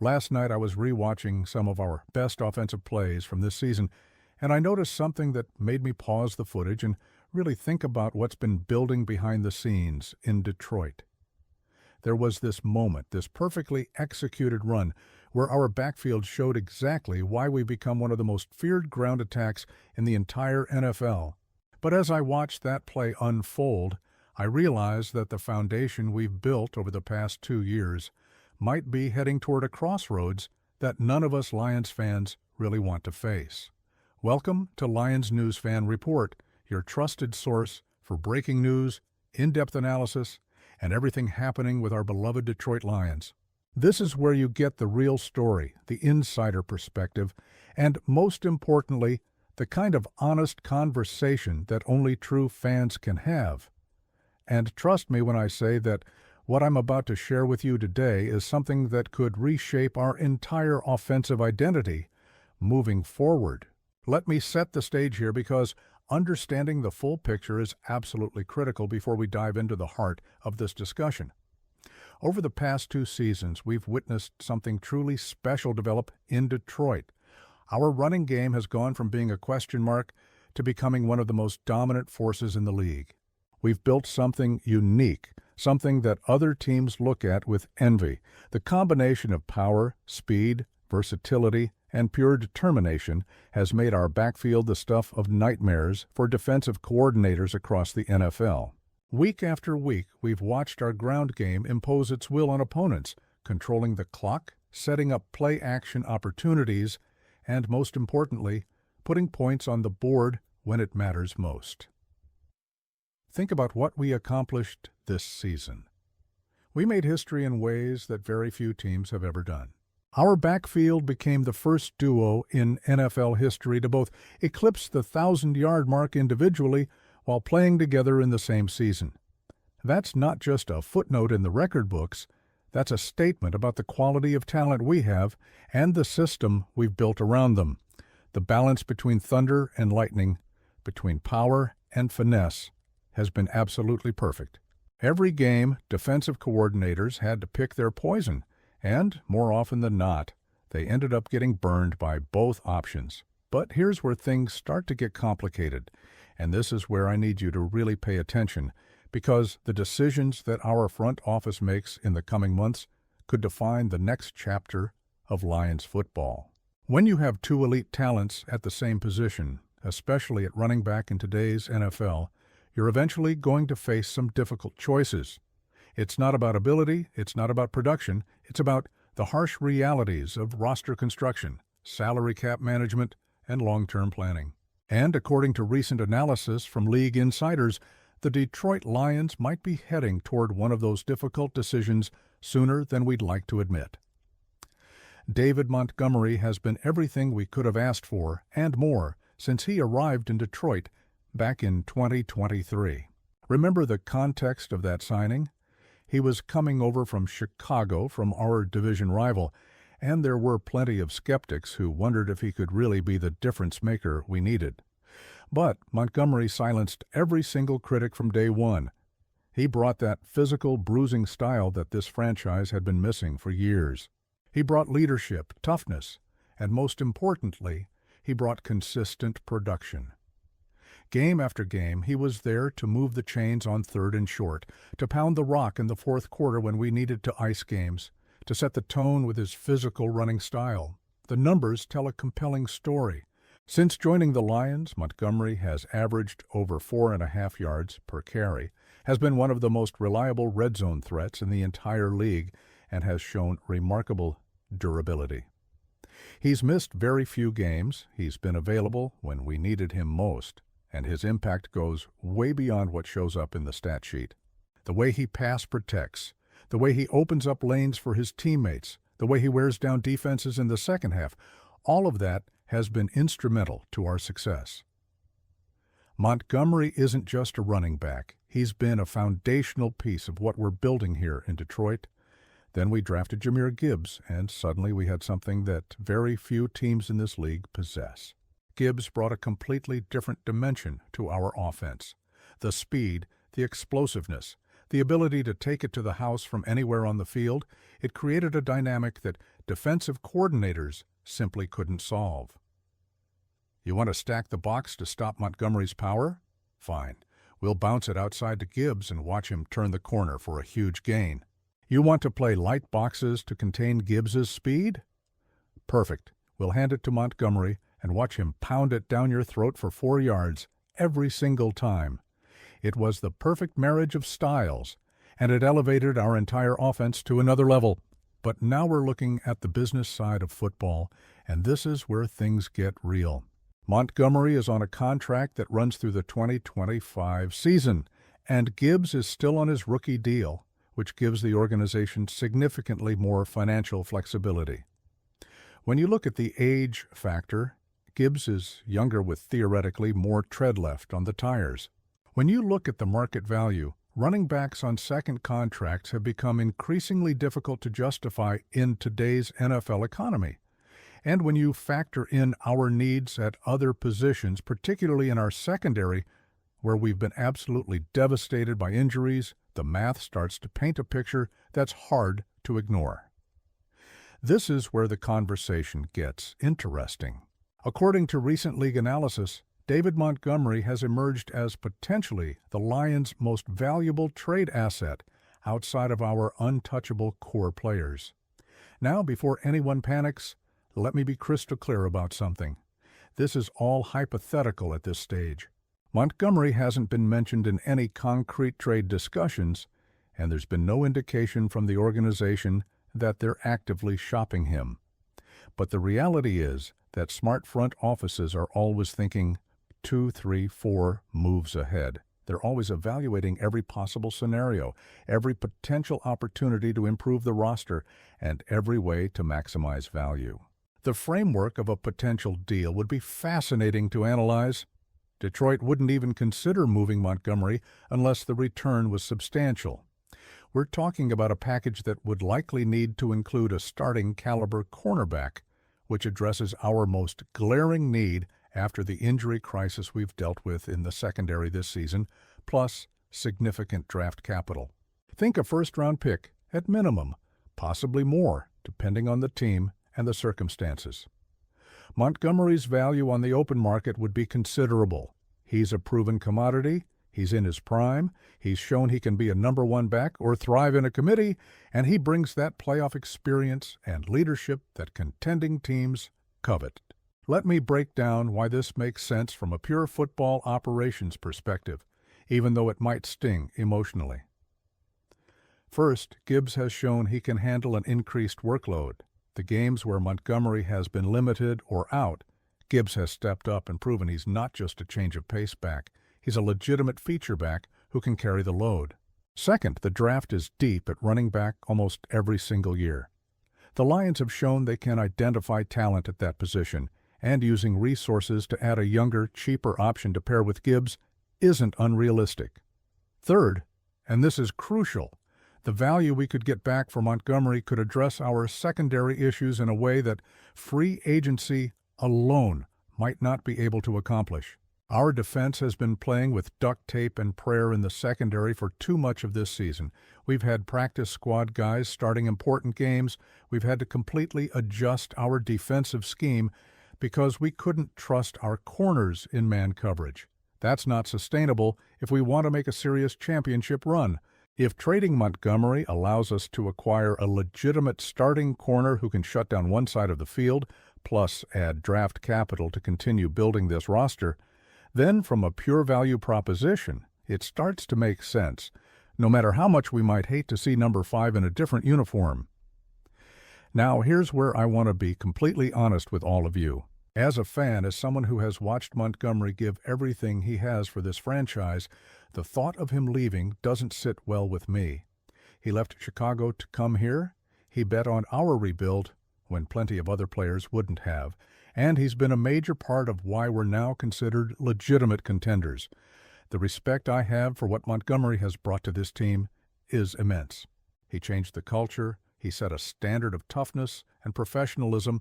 Last night I was rewatching some of our best offensive plays from this season, and I noticed something that made me pause the footage and really think about what's been building behind the scenes in Detroit. There was this moment, this perfectly executed run, where our backfield showed exactly why we've become one of the most feared ground attacks in the entire NFL. But as I watched that play unfold, I realized that the foundation we've built over the past 2 years might be heading toward a crossroads that none of us Lions fans really want to face. Welcome to Lions News Fan Report, your trusted source for breaking news, in-depth analysis, and everything happening with our beloved Detroit Lions. This is where you get the real story, the insider perspective, and most importantly, the kind of honest conversation that only true fans can have. And trust me when I say that what I'm about to share with you today is something that could reshape our entire offensive identity moving forward. Let me set the stage here because understanding the full picture is absolutely critical before we dive into the heart of this discussion. Over the past 2 seasons, we've witnessed something truly special develop in Detroit. Our running game has gone from being a question mark to becoming one of the most dominant forces in the league. We've built something unique, something that other teams look at with envy. The combination of power, speed, versatility, and pure determination has made our backfield the stuff of nightmares for defensive coordinators across the NFL. Week after week, we've watched our ground game impose its will on opponents, controlling the clock, setting up play-action opportunities, and most importantly, putting points on the board when it matters most. Think about what we accomplished this season. We made history in ways that very few teams have ever done. Our backfield became the first duo in NFL history to both eclipse the 1,000-yard mark individually while playing together in the same season. That's not just a footnote in the record books, that's a statement about the quality of talent we have and the system we've built around them. The balance between thunder and lightning, between power and finesse, has been absolutely perfect. Every game, defensive coordinators had to pick their poison, and more often than not, they ended up getting burned by both options. But here's where things start to get complicated, and this is where I need you to really pay attention, because the decisions that our front office makes in the coming months could define the next chapter of Lions football. When you have 2 elite talents at the same position, especially at running back in today's NFL, you're eventually going to face some difficult choices. It's not about ability, it's not about production, it's about the harsh realities of roster construction, salary cap management, and long-term planning. And according to recent analysis from league insiders, the Detroit Lions might be heading toward one of those difficult decisions sooner than we'd like to admit. David Montgomery has been everything we could have asked for and more since he arrived in Detroit back in 2023. Remember the context of that signing? He was coming over from Chicago, from our division rival, and there were plenty of skeptics who wondered if he could really be the difference maker we needed. But Montgomery silenced every single critic from day one. He brought that physical, bruising style that this franchise had been missing for years. He brought leadership, toughness, and most importantly, he brought consistent production. Game after game, he was there to move the chains on 3rd and short, to pound the rock in the 4th quarter when we needed to ice games, to set the tone with his physical running style. The numbers tell a compelling story. Since joining the Lions, Montgomery has averaged over 4.5 yards per carry, has been one of the most reliable red zone threats in the entire league, and has shown remarkable durability. He's missed very few games. He's been available when we needed him most, and his impact goes way beyond what shows up in the stat sheet. The way he pass protects, the way he opens up lanes for his teammates, the way he wears down defenses in the second half, all of that has been instrumental to our success. Montgomery isn't just a running back. He's been a foundational piece of what we're building here in Detroit. Then we drafted Jahmyr Gibbs, and suddenly we had something that very few teams in this league possess. Gibbs brought a completely different dimension to our offense. The speed, the explosiveness, the ability to take it to the house from anywhere on the field, it created a dynamic that defensive coordinators simply couldn't solve. You want to stack the box to stop Montgomery's power? Fine. We'll bounce it outside to Gibbs and watch him turn the corner for a huge gain. You want to play light boxes to contain Gibbs's speed? Perfect. We'll hand it to Montgomery and watch him pound it down your throat for 4 yards every single time. It was the perfect marriage of styles, and it elevated our entire offense to another level. But now we're looking at the business side of football, and this is where things get real. Montgomery is on a contract that runs through the 2025 season, and Gibbs is still on his rookie deal, which gives the organization significantly more financial flexibility. When you look at the age factor, Gibbs is younger with theoretically more tread left on the tires. When you look at the market value, running backs on second contracts have become increasingly difficult to justify in today's NFL economy. And when you factor in our needs at other positions, particularly in our secondary, where we've been absolutely devastated by injuries, the math starts to paint a picture that's hard to ignore. This is where the conversation gets interesting. According to recent league analysis, David Montgomery has emerged as potentially the Lions' most valuable trade asset outside of our untouchable core players. Now, before anyone panics, let me be crystal clear about something. This is all hypothetical at this stage. Montgomery hasn't been mentioned in any concrete trade discussions, and there's been no indication from the organization that they're actively shopping him. But the reality is that smart front offices are always thinking 2, 3, 4 moves ahead. They're always evaluating every possible scenario, every potential opportunity to improve the roster, and every way to maximize value. The framework of a potential deal would be fascinating to analyze. Detroit wouldn't even consider moving Montgomery unless the return was substantial. We're talking about a package that would likely need to include a starting caliber cornerback, which addresses our most glaring need after the injury crisis we've dealt with in the secondary this season, plus significant draft capital. Think a first-round pick, at minimum, possibly more, depending on the team and the circumstances. Montgomery's value on the open market would be considerable. He's a proven commodity, he's in his prime, he's shown he can be a number one back or thrive in a committee, and he brings that playoff experience and leadership that contending teams covet. Let me break down why this makes sense from a pure football operations perspective, even though it might sting emotionally. First, Gibbs has shown he can handle an increased workload. The games where Montgomery has been limited or out, Gibbs has stepped up and proven he's not just a change of pace back. He's a legitimate feature back who can carry the load. Second, the draft is deep at running back almost every single year. The Lions have shown they can identify talent at that position, and using resources to add a younger, cheaper option to pair with Gibbs isn't unrealistic. Third, and this is crucial, the value we could get back for Montgomery could address our secondary issues in a way that free agency alone might not be able to accomplish. Our defense has been playing with duct tape and prayer in the secondary for too much of this season. We've had practice squad guys starting important games. We've had to completely adjust our defensive scheme because we couldn't trust our corners in man coverage. That's not sustainable if we want to make a serious championship run. If trading Montgomery allows us to acquire a legitimate starting corner who can shut down one side of the field, plus add draft capital to continue building this roster, then from a pure value proposition, it starts to make sense, no matter how much we might hate to see number 5 in a different uniform. Now, here's where I want to be completely honest with all of you. As a fan, as someone who has watched Montgomery give everything he has for this franchise, the thought of him leaving doesn't sit well with me. He left Chicago to come here. He bet on our rebuild when plenty of other players wouldn't have. And he's been a major part of why we're now considered legitimate contenders. The respect I have for what Montgomery has brought to this team is immense. He changed the culture, he set a standard of toughness and professionalism,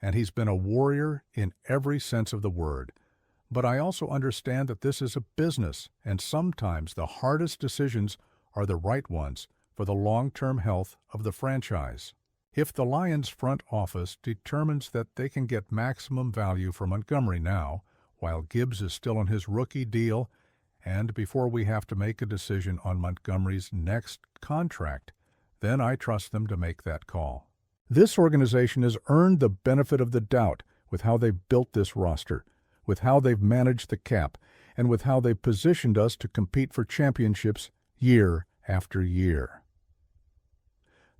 and he's been a warrior in every sense of the word. But I also understand that this is a business, and sometimes the hardest decisions are the right ones for the long-term health of the franchise. If the Lions front office determines that they can get maximum value for Montgomery now, while Gibbs is still on his rookie deal, and before we have to make a decision on Montgomery's next contract, then I trust them to make that call. This organization has earned the benefit of the doubt with how they've built this roster, with how they've managed the cap, and with how they've positioned us to compete for championships year after year.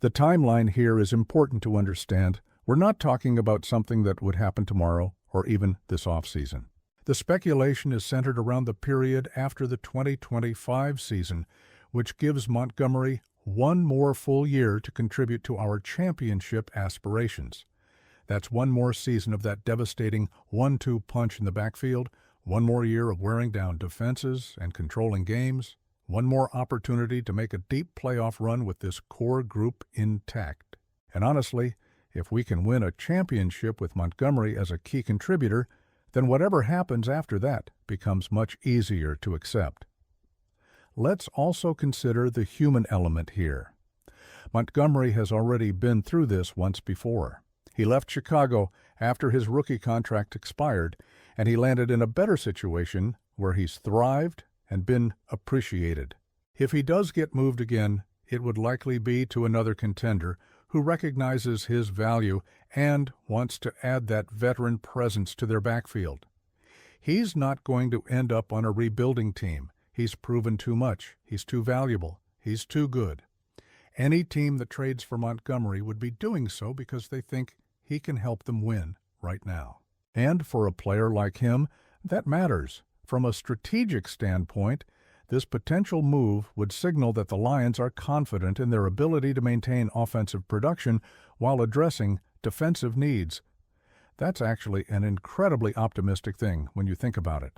The timeline here is important to understand. We're not talking about something that would happen tomorrow or even this offseason. The speculation is centered around the period after the 2025 season, which gives Montgomery one more full year to contribute to our championship aspirations. That's one more season of that devastating 1-2 punch in the backfield, one more year of wearing down defenses and controlling games, one more opportunity to make a deep playoff run with this core group intact. And honestly, if we can win a championship with Montgomery as a key contributor, then whatever happens after that becomes much easier to accept. Let's also consider the human element here. Montgomery has already been through this once before. He left Chicago after his rookie contract expired, and he landed in a better situation where he's thrived and been appreciated. If he does get moved again, it would likely be to another contender who recognizes his value and wants to add that veteran presence to their backfield. He's not going to end up on a rebuilding team. He's proven too much. He's too valuable. He's too good. Any team that trades for Montgomery would be doing so because they think he can help them win right now. And for a player like him, that matters. From a strategic standpoint, this potential move would signal that the Lions are confident in their ability to maintain offensive production while addressing defensive needs. That's actually an incredibly optimistic thing when you think about it.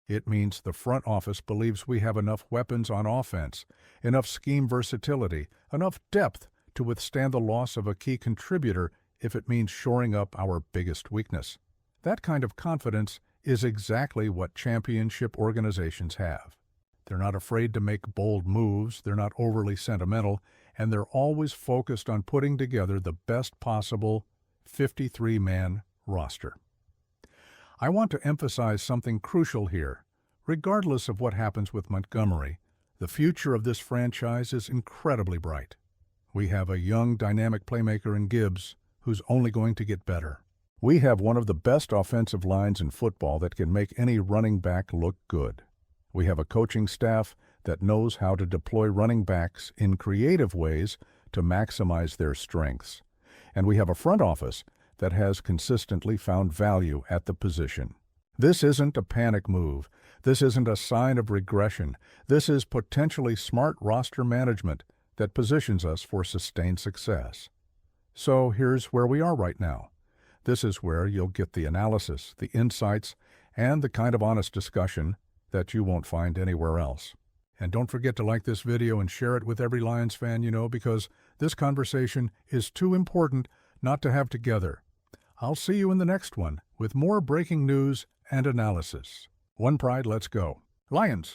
It means the front office believes we have enough weapons on offense, enough scheme versatility, enough depth to withstand the loss of a key contributor if it means shoring up our biggest weakness. That kind of confidence is exactly what championship organizations have. They're not afraid to make bold moves, they're not overly sentimental, and they're always focused on putting together the best possible 53-man roster. I want to emphasize something crucial here. Regardless of what happens with Montgomery, the future of this franchise is incredibly bright. We have a young, dynamic playmaker in Gibbs who's only going to get better. We have one of the best offensive lines in football that can make any running back look good. We have a coaching staff that knows how to deploy running backs in creative ways to maximize their strengths. And we have a front office that has consistently found value at the position. This isn't a panic move. This isn't a sign of regression. This is potentially smart roster management that positions us for sustained success. So here's where we are right now. This is where you'll get the analysis, the insights, and the kind of honest discussion that you won't find anywhere else. And don't forget to like this video and share it with every Lions fan you know, because this conversation is too important not to have together. I'll see you in the next one with more breaking news and analysis. One Pride, let's go. Lions!